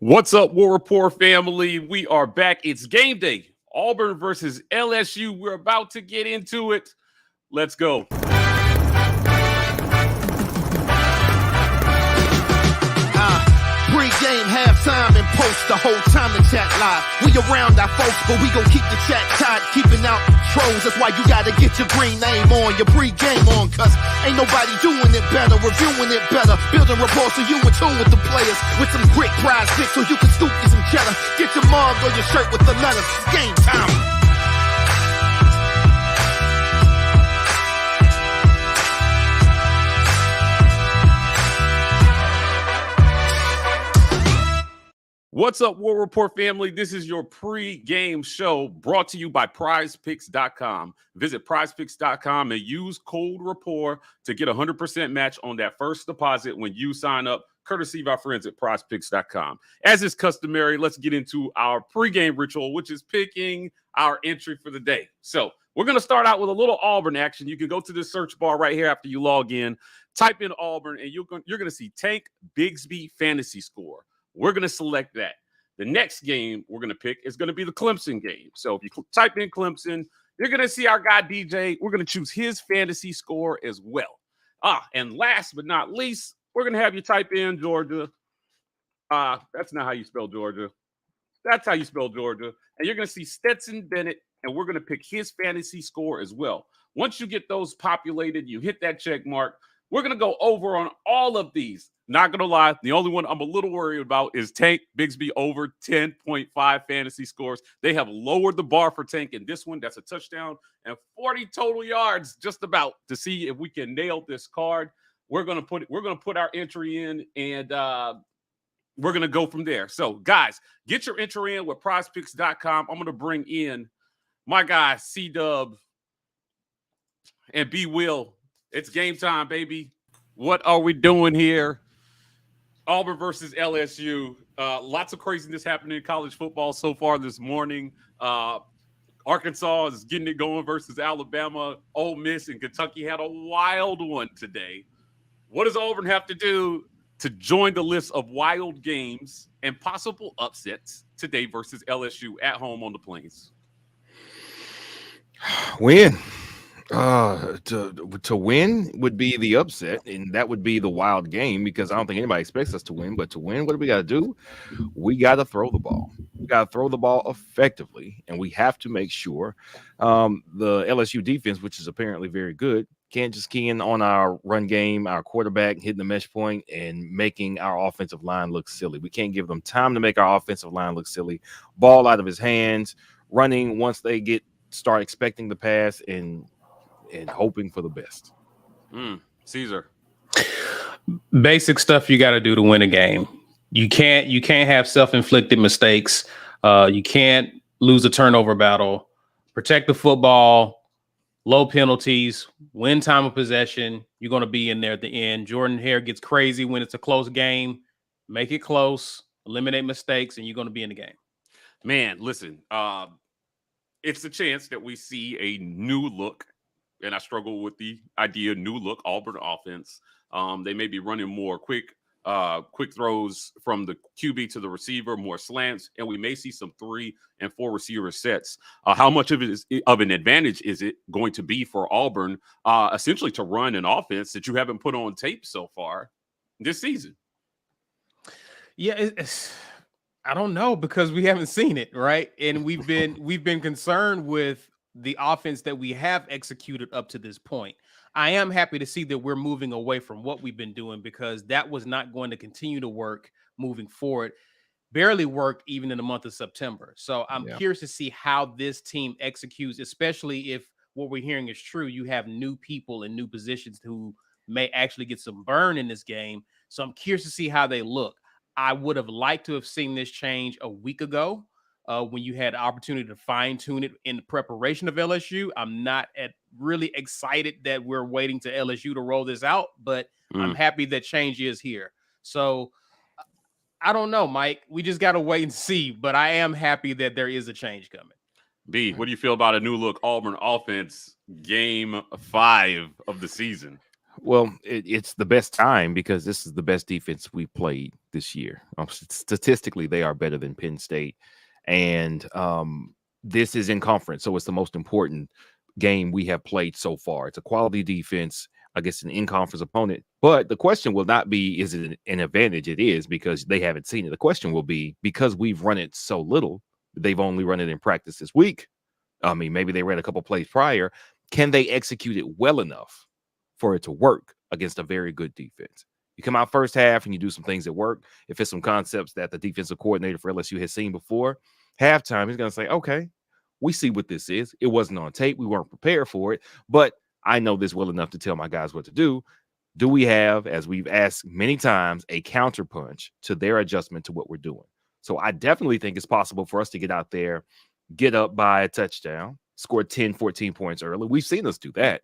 What's up, War Report family? We are back. It's game day. Auburn versus LSU. We're about to get into it. Let's go. Pre-game, halftime, and post the whole time the chat live. We around our folks, but we gon' keep the chat tight, keeping out trolls. That's why you gotta get your green name on, your pre-game on, cause ain't nobody doing it better, reviewing it better, building rapport so you in tune with the players, with some quick prize picks so you can scoop you some cheddar. Get your mug or your shirt with the letters. Game time. What's up, War Report family? This is your pre-game show brought to you by PrizePicks.com. Visit PrizePicks.com and use code RAPPORT to get a 100% match on that first deposit when you sign up, courtesy of our friends at PrizePicks.com. As is customary, let's get into our pre-game ritual, which is picking our entry for the day. So we're going to start out with a little Auburn action. You can go to the search bar right here after you log in, type in Auburn, and you're going to see Tank Bigsby fantasy score. We're going to select that. The next game we're going to pick is going to be the Clemson game. So if you type in Clemson, you're going to see our guy DJ. We're going to choose his fantasy score as well. And last but not least, we're going to have you type in Georgia. That's not how you spell Georgia. That's how you spell Georgia. And you're going to see Stetson Bennett, and we're going to pick his fantasy score as well. Once you get those populated, you hit that check mark. We're going to go over on all of these. Not going to lie, the only one I'm a little worried about is Tank Bigsby over 10.5 fantasy scores. They have lowered the bar for Tank in this one. That's a touchdown and 40 total yards just about to see if we can nail this card. We're going to put our entry in, and we're going to go from there. So, guys, get your entry in with PrizePicks.com. I'm going to bring in my guy C-Dub and B Will. It's game time, baby. What are we doing here? Auburn versus LSU. Lots of craziness happening in college football so far this morning. Arkansas is getting it going versus Alabama. Ole Miss and Kentucky had a wild one today. What does Auburn have to do to join the list of wild games and possible upsets today versus LSU at home on the Plains? Win. To win would be the upset, and that would be the wild game because I don't think anybody expects us to win. But to win, what do we got to do? We got to throw the ball. We got to throw the ball effectively, and we have to make sure the LSU defense, which is apparently very good, can't just key in on our run game, our quarterback hitting the mesh point and making our offensive line look silly. We can't give them time to make our offensive line look silly. Ball out of his hands, running once they start expecting the pass and hoping for the best. Caesar. Basic stuff you got to do to win a game. You can't have self-inflicted mistakes. You can't lose a turnover battle. Protect the football, low penalties, win time of possession. You're going to be in there at the end. Jordan Hare gets crazy when it's a close game. Make it close, eliminate mistakes, and you're going to be in the game. Man, listen, it's a chance that we see a new look. And I struggle with the idea, new look Auburn offense. They may be running more quick throws from the QB to the receiver, more slants, and we may see some 3 and 4 receiver sets. How much of it is of an advantage is it going to be for Auburn, essentially to run an offense that you haven't put on tape so far this season? Yeah, I don't know because we haven't seen it, right? And we've been concerned with the offense that we have executed up to this point. I am happy to see that we're moving away from what we've been doing because that was not going to continue to work moving forward. Barely worked even in the month of September. So I'm curious to see how this team executes, especially if what we're hearing is true. You have new people in new positions who may actually get some burn in this game. So I'm curious to see how they look. I would have liked to have seen this change a week ago. When you had the opportunity to fine-tune it in the preparation of LSU. I'm not really excited that we're waiting to LSU to roll this out, but I'm happy that change is here. So I don't know, Mike. We just got to wait and see, but I am happy that there is a change coming. B, what do you feel about a new look Auburn offense game 5 of the season? Well, it's the best time because this is the best defense we played this year. Statistically, they are better than Penn State. And this is in conference, so it's the most important game we have played so far. It's a quality defense against an in-conference opponent. But the question will not be, is it an advantage? It is, because they haven't seen it. The question will be, because we've run it so little, they've only run it in practice this week. I mean, maybe they ran a couple plays prior. Can they execute it well enough for it to work against a very good defense? You come out first half and you do some things that work. If it's some concepts that the defensive coordinator for LSU has seen before, halftime, he's going to say, okay, we see what this is. It wasn't on tape. We weren't prepared for it, but I know this well enough to tell my guys what to do. Do we have, as we've asked many times, a counterpunch to their adjustment to what we're doing? So I definitely think it's possible for us to get out there, get up by a touchdown, score 10, 14 points early. We've seen us do that.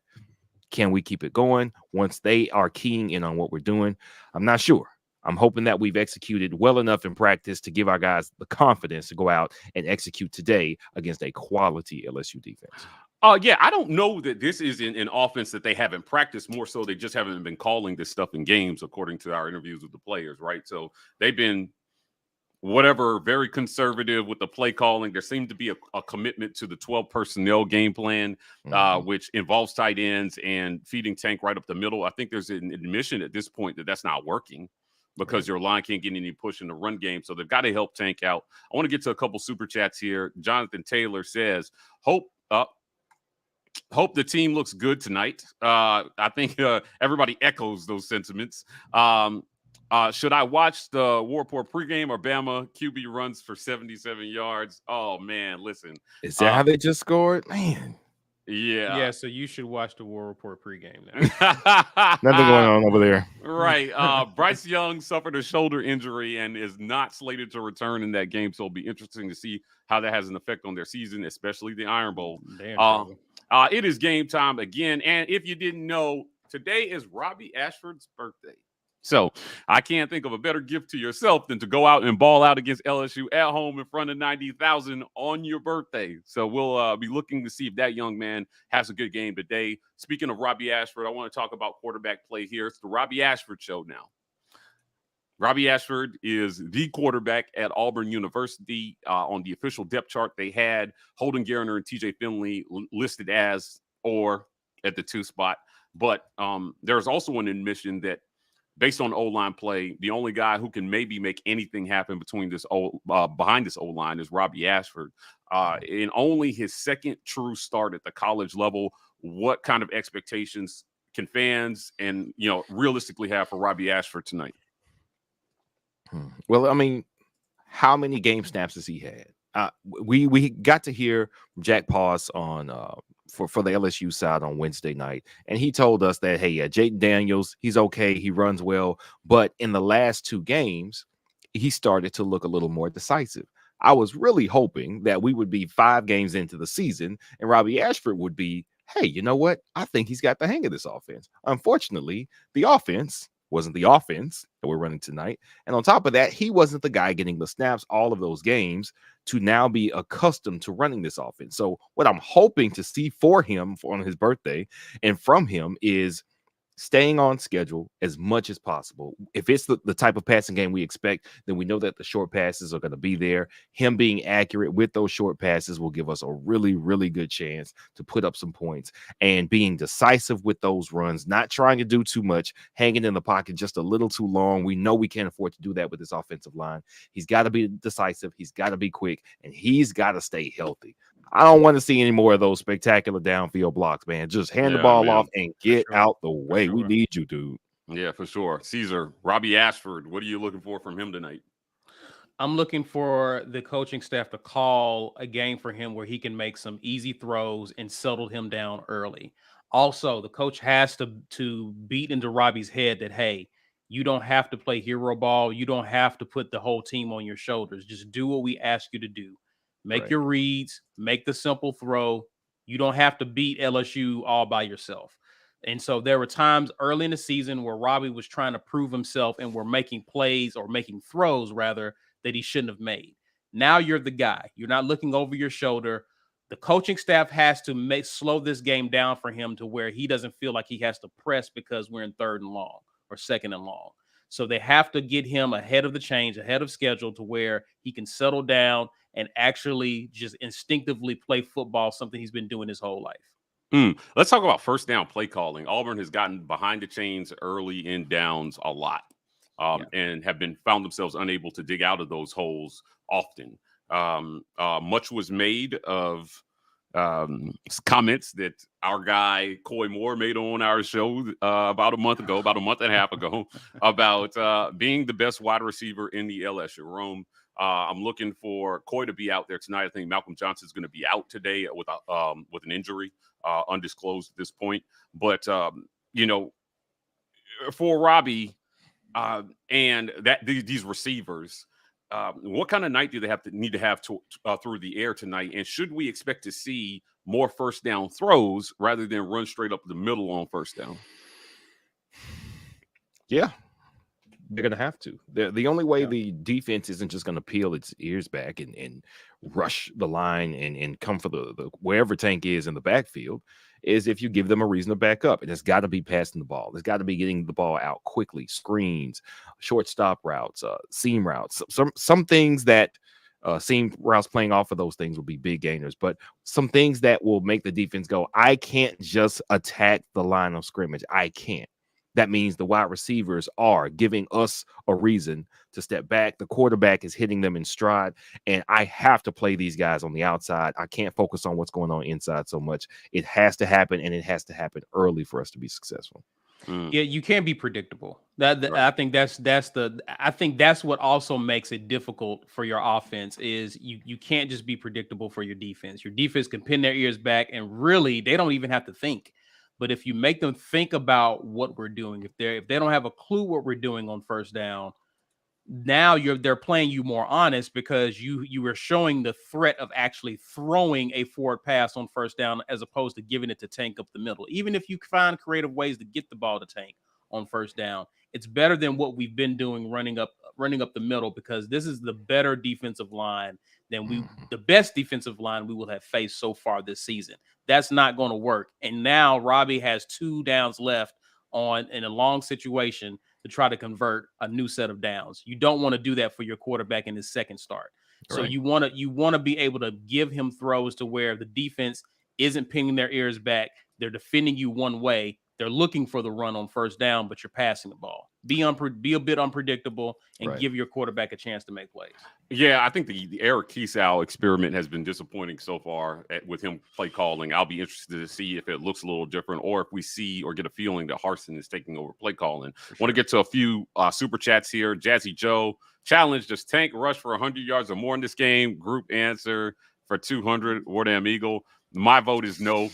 Can we keep it going once they are keying in on what we're doing? I'm not sure. I'm hoping that we've executed well enough in practice to give our guys the confidence to go out and execute today against a quality LSU defense. Yeah, I don't know that this is an offense that they haven't practiced. More so, they just haven't been calling this stuff in games, according to our interviews with the players, right? So they've been very conservative with the play calling. There seemed to be a commitment to the 12 personnel game plan, which involves tight ends and feeding Tank right up the middle. I think there's an admission at this point that that's not working because your line can't get any push in the run game. So they've got to help Tank out. I want to get to a couple super chats here. Jonathan Taylor says, hope the team looks good tonight. I think everybody echoes those sentiments. Should I watch the War Report pregame or Bama QB runs for 77 yards? Oh, man, listen. Is that how they just scored? Man. Yeah. Yeah, so you should watch the War Report pregame now. Nothing going on over there. Right. Bryce Young suffered a shoulder injury and is not slated to return in that game, so it'll be interesting to see how that has an effect on their season, especially the Iron Bowl. It is game time again, and if you didn't know, today is Robbie Ashford's birthday. So I can't think of a better gift to yourself than to go out and ball out against LSU at home in front of 90,000 on your birthday. So we'll be looking to see if that young man has a good game today. Speaking of Robbie Ashford, I want to talk about quarterback play here. It's the Robbie Ashford show now. Robbie Ashford is the quarterback at Auburn University. On the official depth chart, they had Holden Garner and TJ Finley listed as or at the 2 spot. But there's also an admission that based on O-line play, the only guy who can maybe make anything happen between this behind this O-line is Robbie Ashford. In only his second true start at the college level, what kind of expectations can fans and realistically have for Robbie Ashford tonight? Well, I mean, how many game snaps has he had? We got to hear Jack Paws on for the LSU side on Wednesday night, and he told us that, hey, Jaden Daniels, he's okay, he runs well, but in the last 2 games, he started to look a little more decisive. I was really hoping that we would be 5 games into the season, and Robbie Ashford would be, hey, you know what? I think he's got the hang of this offense. Unfortunately, the offense wasn't the offense that we're running tonight. And on top of that, he wasn't the guy getting the snaps all of those games to now be accustomed to running this offense. So what I'm hoping to see for him on his birthday and from him is staying on schedule as much as possible. If it's the type of passing game we expect, then we know that the short passes are going to be there. Him being accurate with those short passes will give us a really, really good chance to put up some points, and being decisive with those runs, not trying to do too much, hanging in the pocket just a little too long. We know we can't afford to do that with this offensive line. He's got to be decisive. He's got to be quick, and he's got to stay healthy. I don't want to see any more of those spectacular downfield blocks, man. Just hand the ball off and get out the way. We need you, dude. Yeah, for sure. Caesar, Robbie Ashford, what are you looking for from him tonight? I'm looking for the coaching staff to call a game for him where he can make some easy throws and settle him down early. Also, the coach has to beat into Robbie's head that, hey, you don't have to play hero ball. You don't have to put the whole team on your shoulders. Just do what we ask you to do. Make your reads, make the simple throw. You don't have to beat LSU all by yourself. And so there were times early in the season where Robbie was trying to prove himself and were making plays or making throws, rather, that he shouldn't have made. Now you're the guy. You're not looking over your shoulder. The coaching staff has to slow this game down for him to where he doesn't feel like he has to press because we're in 3rd and long or 2nd and long. So they have to get him ahead of the change, ahead of schedule, to where he can settle down and actually just instinctively play football, something he's been doing his whole life. Let's talk about first down play calling. Auburn has gotten behind the chains early in downs a lot, and have found themselves unable to dig out of those holes often. Much was made of comments that our guy Coy Moore made on our show about a month and a half ago, about being the best wide receiver in the LSU room. I'm looking for Coy to be out there tonight. I think Malcolm Johnson is going to be out today with an injury, undisclosed at this point. But for Robbie and these receivers, what kind of night do they need to have through the air tonight? And should we expect to see more first down throws rather than run straight up the middle on first down? Yeah, they're going to have to. The only way the defense isn't just going to peel its ears back and rush the line and come for the wherever Tank is in the backfield is if you give them a reason to back up. And it's got to be passing the ball. It's got to be getting the ball out quickly, screens, short stop routes, seam routes. Some things that seam routes playing off of those things will be big gainers, but some things that will make the defense go, I can't just attack the line of scrimmage. I can't. That means the wide receivers are giving us a reason to step back. The quarterback is hitting them in stride, and I have to play these guys on the outside. I can't focus on what's going on inside so much. It has to happen, and it has to happen early for us to be successful. Yeah, you can't be predictable. I think that's what also makes it difficult for your offense is you can't just be predictable for your defense. Your defense can pin their ears back, and really they don't even have to think. But if you make them think about what we're doing, if they don't have a clue what we're doing on first down, now they're playing you more honest because you were showing the threat of actually throwing a forward pass on first down as opposed to giving it to Tank up the middle. Even if you find creative ways to get the ball to Tank on first down, it's better than what we've been doing running up the middle, because this is the better defensive line than the best defensive line we will have faced so far this season. That's not going to work. And now Robbie has 2 downs left in a long situation to try to convert a new set of downs. You don't want to do that for your quarterback in his second start. So you want to be able to give him throws to where the defense isn't pinning their ears back. They're defending you one way. They're looking for the run on first down, but you're passing the ball. Be a bit unpredictable and give your quarterback a chance to make plays. Yeah, I think the Eric Kiesau experiment has been disappointing so far with him play calling. I'll be interested to see if it looks a little different or if we see or get a feeling that Harsin is taking over play calling. Want to get to a few super chats here. Jazzy Joe, challenge, does Tank rush for 100 yards or more in this game? Group answer for 200. War Damn Eagle. My vote is no.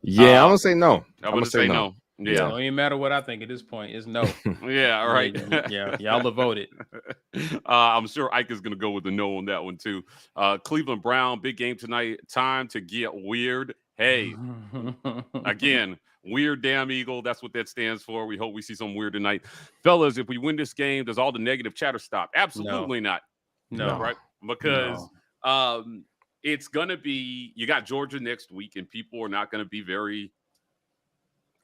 Yeah, I'm going to say no. I'm going to say no. Yeah. It don't even matter what I think at this point. It's no. Yeah, all right. Yeah, y'all have voted. I'm sure Ike is going to go with the no on that one, too. Cleveland Brown, big game tonight. Time to get weird. Hey, again, Weird Damn Eagle. That's what that stands for. We hope we see some weird tonight. Fellas, if we win this game, does all the negative chatter stop? Absolutely not. No. Right? Because it's going to be, you got Georgia next week, and people are not going to be very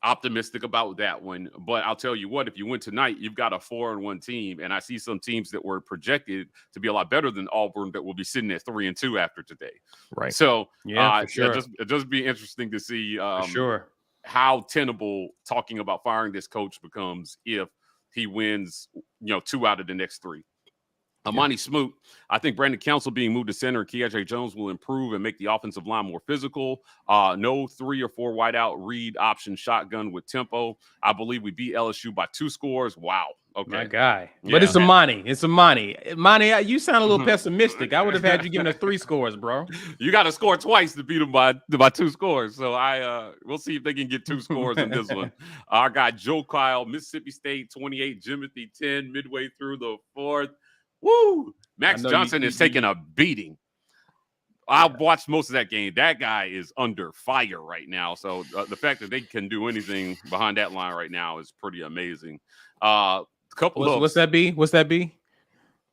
optimistic about that one. But I'll tell you what, if you win tonight, you've got a 4-1 team. And I see some teams that were projected to be a lot better than Auburn that will be sitting at 3-2 after today. Right. So for sure. It just be interesting to see how tenable talking about firing this coach becomes if he wins, 2 out of the next 3. Amani Smoot, I think Brandon Council being moved to center and Keaje Jones will improve and make the offensive line more physical. No 3 or 4 wideout read option shotgun with tempo. I believe we beat LSU by 2 scores. Wow. Okay. My guy. But it's Amani. It's Amani. Amani, you sound a little pessimistic. I would have had you giving us 3 scores, bro. You got to score twice to beat them by 2 scores. So we'll see if they can get 2 scores in this one. Our guy Joe Kyle, Mississippi State 28, Jimothy 10, midway through the 4th. Woo! Max Johnson is taking a beating. I've watched most of that game. That guy is under fire right now. So the fact that they can do anything behind that line right now is pretty amazing. What's that be? What's that be?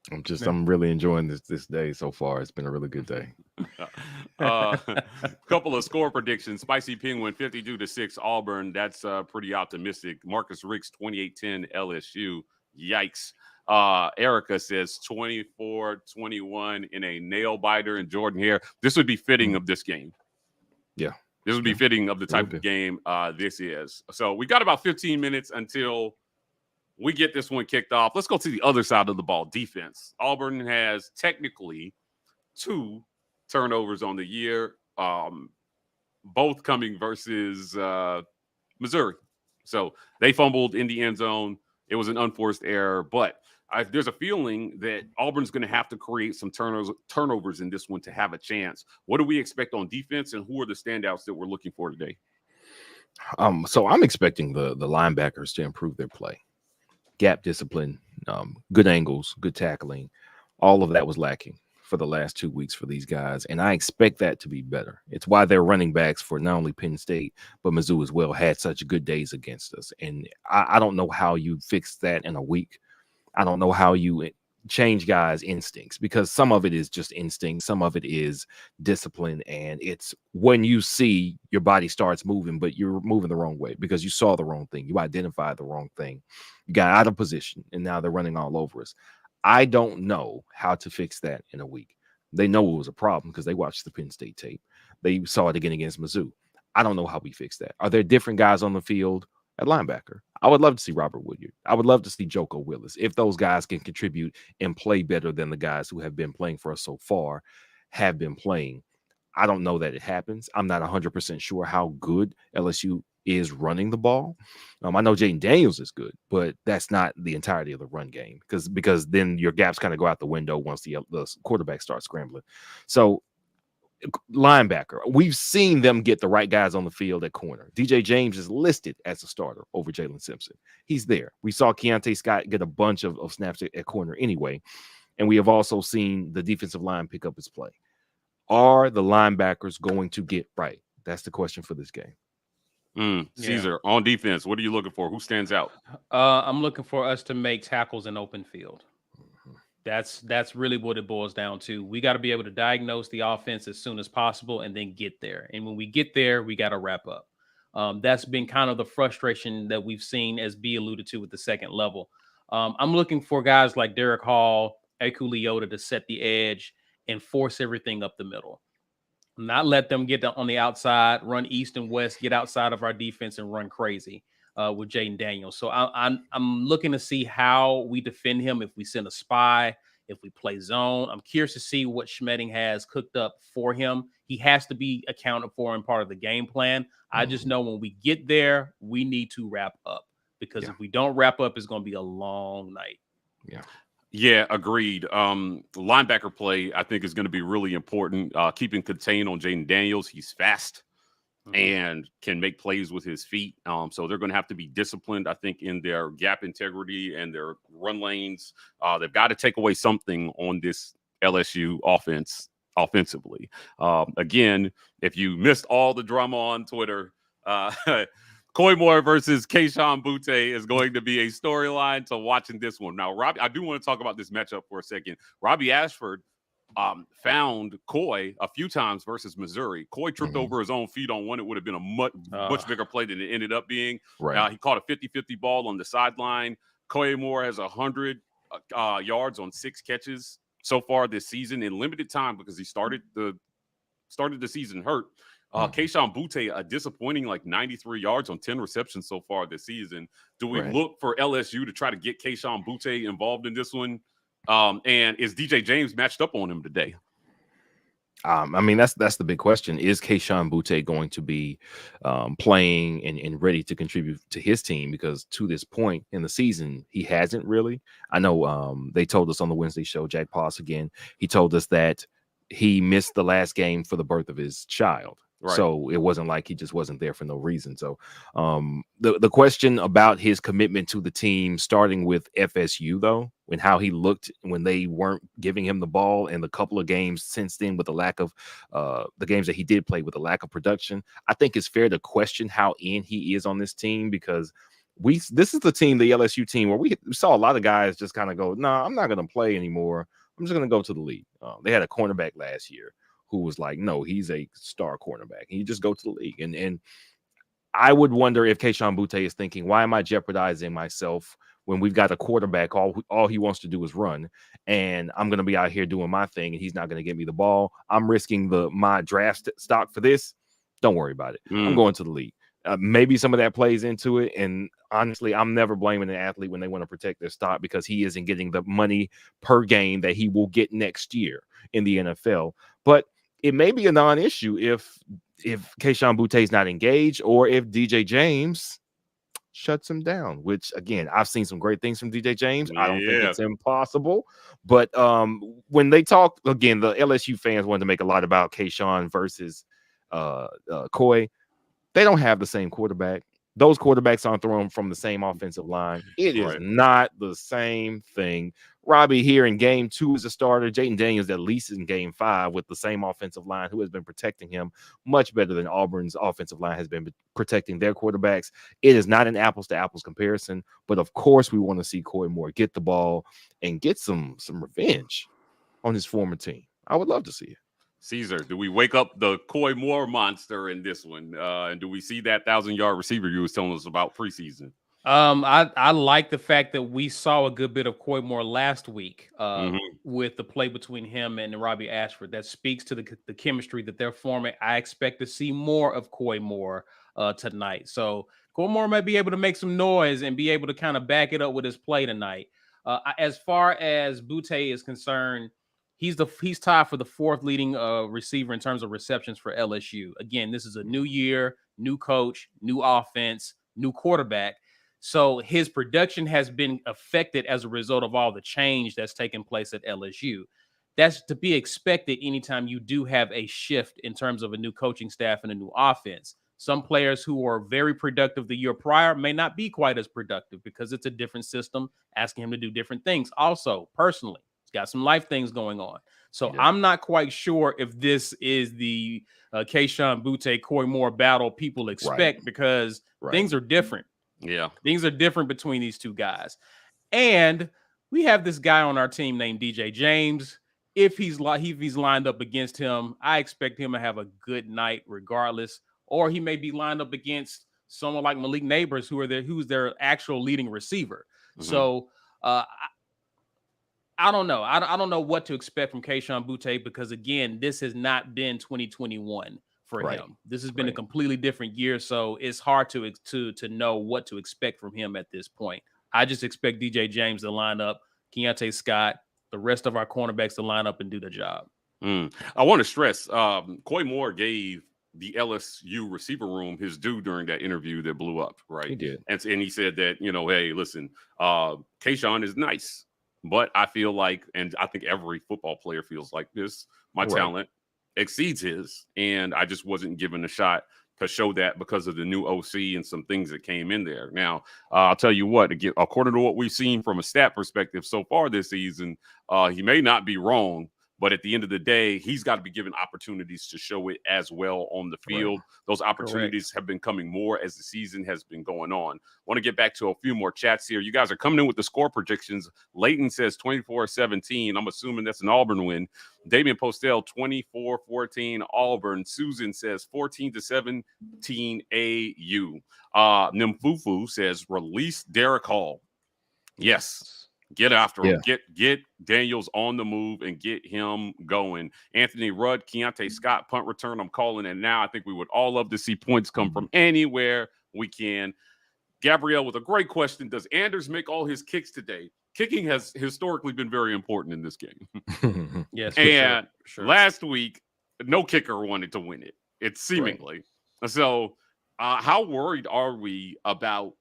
I'm really enjoying this day so far. It's been a really good day. Couple of score predictions. Spicy Penguin 52-6 Auburn. That's pretty optimistic. Marcus Ricks 28-10 LSU. Yikes. Erica says 24-21 in a nail biter and Jordan Hare. This would be fitting of this game. Yeah. This would be fitting of the type of game this is. So we got about 15 minutes until we get this one kicked off. Let's go to the other side of the ball, defense. Auburn has technically 2 turnovers on the year, both coming versus Missouri. So they fumbled in the end zone. It was an unforced error, but there's a feeling that Auburn's going to have to create some turnovers in this one to have a chance. What do we expect on defense, and who are the standouts that we're looking for today? So I'm expecting the linebackers to improve their play. Gap discipline, good angles, good tackling. All of that was lacking for the last 2 weeks for these guys, and I expect that to be better. It's why their running backs for not only Penn State but Mizzou as well had such good days against us. And I don't know how you fix that in a week. I don't know how you change guys' instincts, because some of it is just instinct, some of it is discipline, and it's when you see your body starts moving, but you're moving the wrong way because you saw the wrong thing, you identified the wrong thing, you got out of position, and now they're running all over us. I don't know how to fix that in a week. They know it was a problem because they watched the Penn State tape. They saw it again against Mizzou. I don't know how we fix that. Are there different guys on the field at linebacker? I would love to see Robert Woodyard. I would love to see Joko Willis. If those guys can contribute and play better than the guys who have been playing for us so far have been playing, I don't know that it happens. I'm not 100% sure how good LSU is running the ball. I know Jaden Daniels is good, but that's not the entirety of the run game, because then your gaps kind of go out the window once the quarterback starts scrambling. So linebacker, we've seen them get the right guys on the field at corner. DJ James is listed as a starter over Jalen Simpson. He's there. We saw Keontae Scott get a bunch of snaps at corner anyway, and we have also seen the defensive line pick up its play. Are the linebackers going to get right? That's the question for this game. Caesar, on defense, what are you looking for? Who stands out? I'm looking for us to make tackles in open field. That's really what it boils down to. We got to be able to diagnose the offense as soon as possible and then get there. And when we get there, we got to wrap up. That's been kind of the frustration that we've seen, as B alluded to, with the second level. I'm looking for guys like Derek Hall, Eku Leota to set the edge and force everything up the middle. Not let them get on the outside, run east and west, get outside of our defense and run crazy with Jaden Daniels. So I'm looking to see how we defend him, if we send a spy, if we play zone. I'm curious to see what Schmedding has cooked up for him. He has to be accounted for and part of the game plan. I just know when we get there, we need to wrap up, because if we don't wrap up, it's going to be a long night. Yeah, agreed. Linebacker play, I think, is going to be really important. Keeping contained on Jaden Daniels. He's fast and can make plays with his feet. So they're going to have to be disciplined, I think, in their gap integrity and their run lanes. They've got to take away something on this LSU offense offensively. Again, if you missed all the drama on Twitter, Coy Moore versus Keishawn Butte is going to be a storyline to watching this one. Now, Robbie, I do want to talk about this matchup for a second. Robbie Ashford found Coy a few times versus Missouri. Coy tripped over his own feet on one. It would have been a much bigger play than it ended up being. He caught a 50-50 ball on the sideline. Coy Moore has 100 yards on 6 catches so far this season in limited time, because he started the season hurt. Keishawn Butte, a disappointing 93 yards on 10 receptions so far this season. Do we look for LSU to try to get Keishawn Butte involved in this one? And is DJ James matched up on him today? I mean, that's the big question. Is Keishawn Butte going to be playing and ready to contribute to his team? Because to this point in the season, he hasn't really. I know they told us on the Wednesday show, Jack Poss again, he told us that he missed the last game for the birth of his child. So it wasn't like he just wasn't there for no reason. So the question about his commitment to the team, starting with FSU, though, and how he looked when they weren't giving him the ball, and the couple of games since then with the lack of the games that he did play with the lack of production, I think it's fair to question how in he is on this team, because this is the team, the LSU team, where we saw a lot of guys just kind of go, no, I'm not going to play anymore. I'm just going to go to the league. They had a cornerback last year who was like, no, he's a star cornerback. He just go to the league. And I would wonder if Keishawn Butte is thinking, why am I jeopardizing myself when we've got a quarterback, all he wants to do is run, and I'm going to be out here doing my thing, and he's not going to get me the ball. I'm risking my draft stock for this. Don't worry about it. I'm going to the league. Maybe some of that plays into it, and honestly, I'm never blaming an athlete when they want to protect their stock because he isn't getting the money per game that he will get next year in the NFL. But it may be a non-issue if Kayshon Boutte is not engaged, or if DJ James shuts him down, which again, I've seen some great things from DJ James. I don't think it's impossible, but when they talk again, the LSU fans wanted to make a lot about Kayshon versus Coy. They don't have the same quarterback. Those quarterbacks aren't thrown from the same offensive line. It is not the same thing. Robbie here in game 2 is a starter. Jayden Daniels at least in game 5 with the same offensive line who has been protecting him much better than Auburn's offensive line has been protecting their quarterbacks. It is not an apples to apples comparison, but of course we want to see Coy Moore get the ball and get some revenge on his former team. I would love to see it. Caesar, do we wake up the Coy Moore monster in this one? And do we see that 1,000-yard receiver you was telling us about preseason? I like the fact that we saw a good bit of Coy Moore last week with the play between him and Robbie Ashford. That speaks to the chemistry that they're forming. I expect to see more of Coy Moore tonight. So Coy Moore might be able to make some noise and be able to kind of back it up with his play tonight. As far as Boutte is concerned, he's tied for the 4th leading receiver in terms of receptions for LSU. Again, this is a new year, new coach, new offense, new quarterback. So his production has been affected as a result of all the change that's taken place at LSU. That's to be expected anytime you do have a shift in terms of a new coaching staff and a new offense. Some players who are very productive the year prior may not be quite as productive because it's a different system, asking him to do different things. Also, personally, he's got some life things going on. So I'm not quite sure if this is the Kayshon Boutte, Coy Moore battle people expect because things are different. Yeah. Things are different between these two guys. And we have this guy on our team named DJ James. If he's lined up against him, I expect him to have a good night regardless. Or he may be lined up against someone like Malik Neighbors, who's their actual leading receiver. So I don't know. I don't know what to expect from Kayshon Boutte because, again, this has not been 2021 for him. This has been a completely different year, so it's hard to know what to expect from him at this point. I just expect DJ James to line up, Keontae Scott, the rest of our cornerbacks to line up and do the job. I want to stress, Coy Moore gave the LSU receiver room his due during that interview that blew up, right? He did. And he said that, hey, listen, Kayshon is nice, but I feel like, and I think every football player feels like this, my talent exceeds his, and I just wasn't given a shot to show that because of the new OC and some things that came in there. Now, I'll tell you what, again, according to what we've seen from a stat perspective so far this season, he may not be wrong, but at the end of the day, he's got to be given opportunities to show it as well on the field. Those opportunities have been coming more as the season has been going on. Want to get back to a few more chats here. You guys are coming in with the score predictions. Leighton says 24-17. I'm assuming that's an Auburn win. Damian Postel, 24-14 Auburn. Susan says 14-17 AU. Nimfufu says release Derek Hall. Yes. Get after him. Get Daniels on the move and get him going. Anthony Rudd, Keontae Scott, punt return. I'm calling it now. I think we would all love to see points come from anywhere we can. Gabrielle with a great question. Does Anders make all his kicks today? Kicking has historically been very important in this game. Yes. And last week, no kicker wanted to win it. It's seemingly. So how worried are we about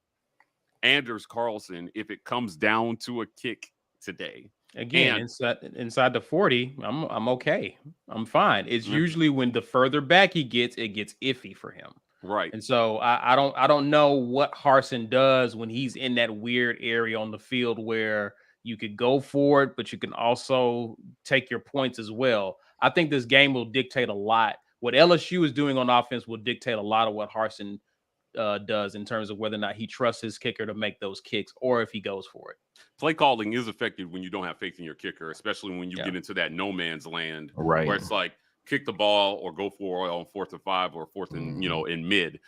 Anders Carlson if it comes down to a kick today? Again, inside the 40, I'm okay. I'm fine. It's usually when the further back he gets, it gets iffy for him. Right. And so I don't know what Harsin does when he's in that weird area on the field where you could go for it, but you can also take your points as well. I think this game will dictate a lot. What LSU is doing on offense will dictate a lot of what Harsin does in terms of whether or not he trusts his kicker to make those kicks or if he goes for it. Play calling is effective when you don't have faith in your kicker, especially when you get into that no man's land where it's like, kick the ball or go for it on 4th and 5 or 4th and, in mid.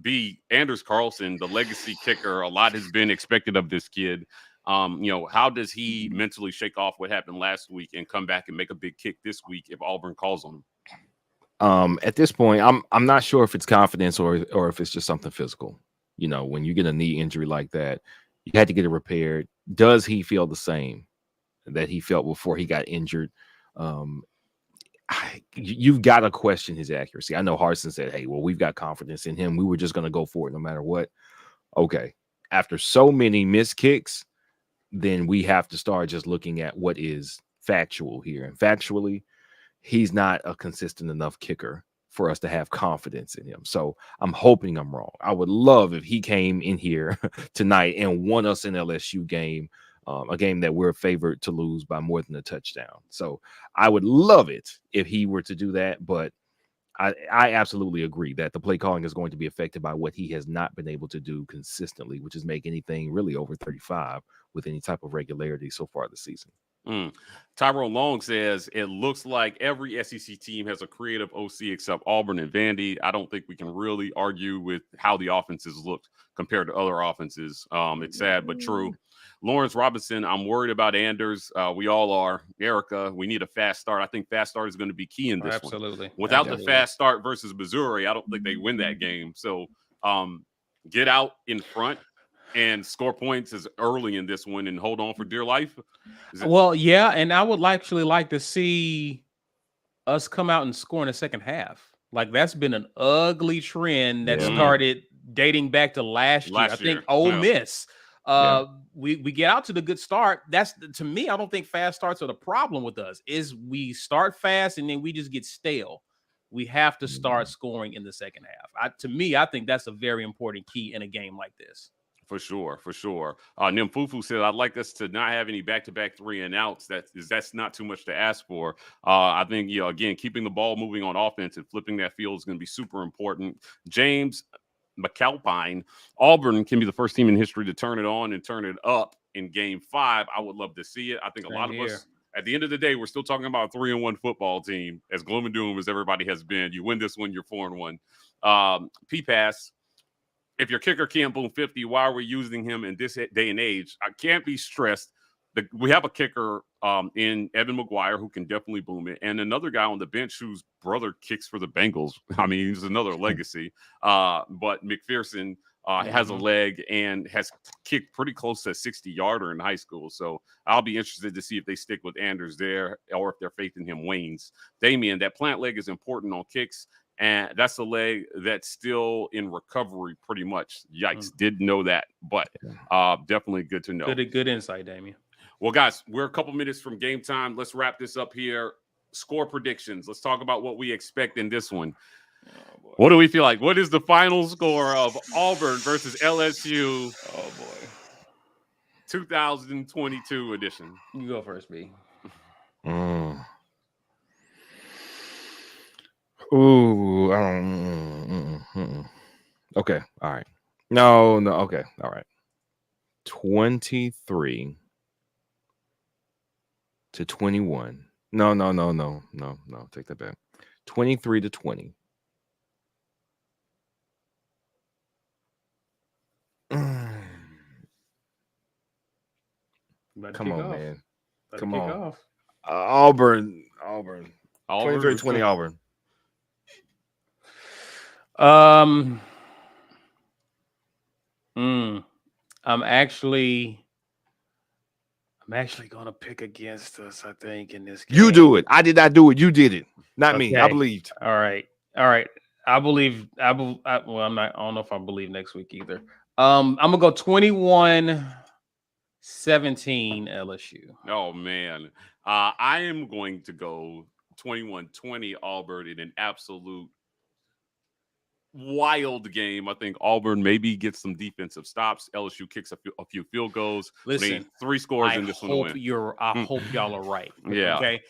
B, Anders Carlson, the legacy kicker, a lot has been expected of this kid. How does he mentally shake off what happened last week and come back and make a big kick this week if Auburn calls on him? At this point, I'm not sure if it's confidence or if it's just something physical. When you get a knee injury like that, you had to get it repaired. Does he feel the same that he felt before he got injured? You've got to question his accuracy. I know Harsin said, hey, well, we've got confidence in him. We were just going to go for it no matter what. Okay. After so many missed kicks, then we have to start just looking at what is factual here. And factually, he's not a consistent enough kicker for us to have confidence in him. So I'm hoping I'm wrong. I would love if he came in here tonight and won us an LSU game, a game that we're favored to lose by more than a touchdown. So I would love it if he were to do that, but I absolutely agree that the play calling is going to be affected by what he has not been able to do consistently, which is make anything really over 35 with any type of regularity so far this season. Tyrone Long says it looks like every SEC team has a creative OC except Auburn and Vandy. I don't think we can really argue with how the offenses looked compared to other offenses. It's sad but true. Lawrence Robinson, I'm worried about Anders. We all are. Erica, we need a fast start. I think fast start is going to be key in this Absolutely. one. Without the fast start versus Missouri, I don't think they win that game. So get out in front and score points as early in this one and hold on for dear life. Well, yeah, and I would actually like to see us come out and score in the second half. Like, that's been an ugly trend that started dating back to last year. I think Ole Miss. We get out to the good start. That's, to me, I don't think fast starts are the problem with us. Is we start fast and then we just get stale. We have to start scoring in the second half. To me, I think that's a very important key in a game like this. For sure. Nimfufu said, I'd like us to not have any back-to-back 3-and-outs. That's not too much to ask for. I think, again, keeping the ball moving on offense and flipping that field is going to be super important. James McAlpine, Auburn can be the first team in history to turn it on and turn it up in Game 5. I would love to see it. I think a lot of us, at the end of the day, we're still talking about a 3-and-1 football team, as gloom and doom as everybody has been. You win this one, you're 4-1. P-Pass, if your kicker can't boom 50, why are we using him in this day and age? I can't be stressed. We have a kicker in Evan McGuire who can definitely boom it, and another guy on the bench whose brother kicks for the Bengals. I mean, he's another legacy. But McPherson has a leg and has kicked pretty close to a 60-yarder in high school. So I'll be interested to see if they stick with Anders there or if their faith in him wanes. Damian, that plant leg is important on kicks. And that's a leg that's still in recovery pretty much. Yikes, didn't know that, but definitely good to know. Good insight, Damian. Well, guys, we're a couple minutes from game time. Let's wrap this up here. Score predictions. Let's talk about what we expect in this one. What do we feel like? What is the final score of Auburn versus LSU? Oh, boy. 2022 edition. You go first, B. Ooh, okay, all right. No, okay, all right. 23-21. No. Take that back. 23-20. Come on, man. Come on. Auburn. 23-20 Auburn. I'm actually gonna pick against us, I think, in this game. You do it. I did not do it. You did it. Not me. I believed. All right. I believe. Well, I'm not. I don't know if I believe next week either. I'm gonna go 21-17 LSU. Oh man, I am going to go 21-20 Auburn in an absolute wild game. I think Auburn maybe gets some defensive stops. LSU kicks a few field goals. Listen, 3 scores in this one to win. I hope y'all are right. Yeah. Okay.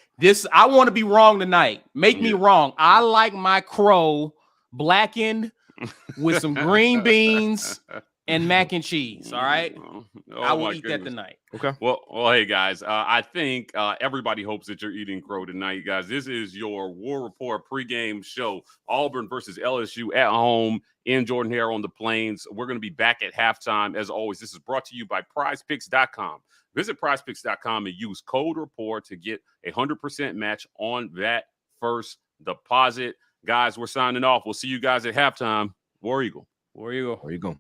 I want to be wrong tonight. Make me wrong. I like my crow blackened with some green beans and mac and cheese. All right. Oh, I will my eat goodness. that tonight. Okay. Well, hey guys, I think everybody hopes that you're eating crow tonight, guys. This is your War Report pregame show. Auburn versus LSU at home in Jordan-Hare on the Plains. We're going to be back at halftime. As always, this is brought to you by PrizePicks.com. Visit PrizePicks.com and use code REPORT to get a 100% match on that first deposit. Guys, we're signing off. We'll see you guys at halftime. War Eagle. War Eagle. Where you going?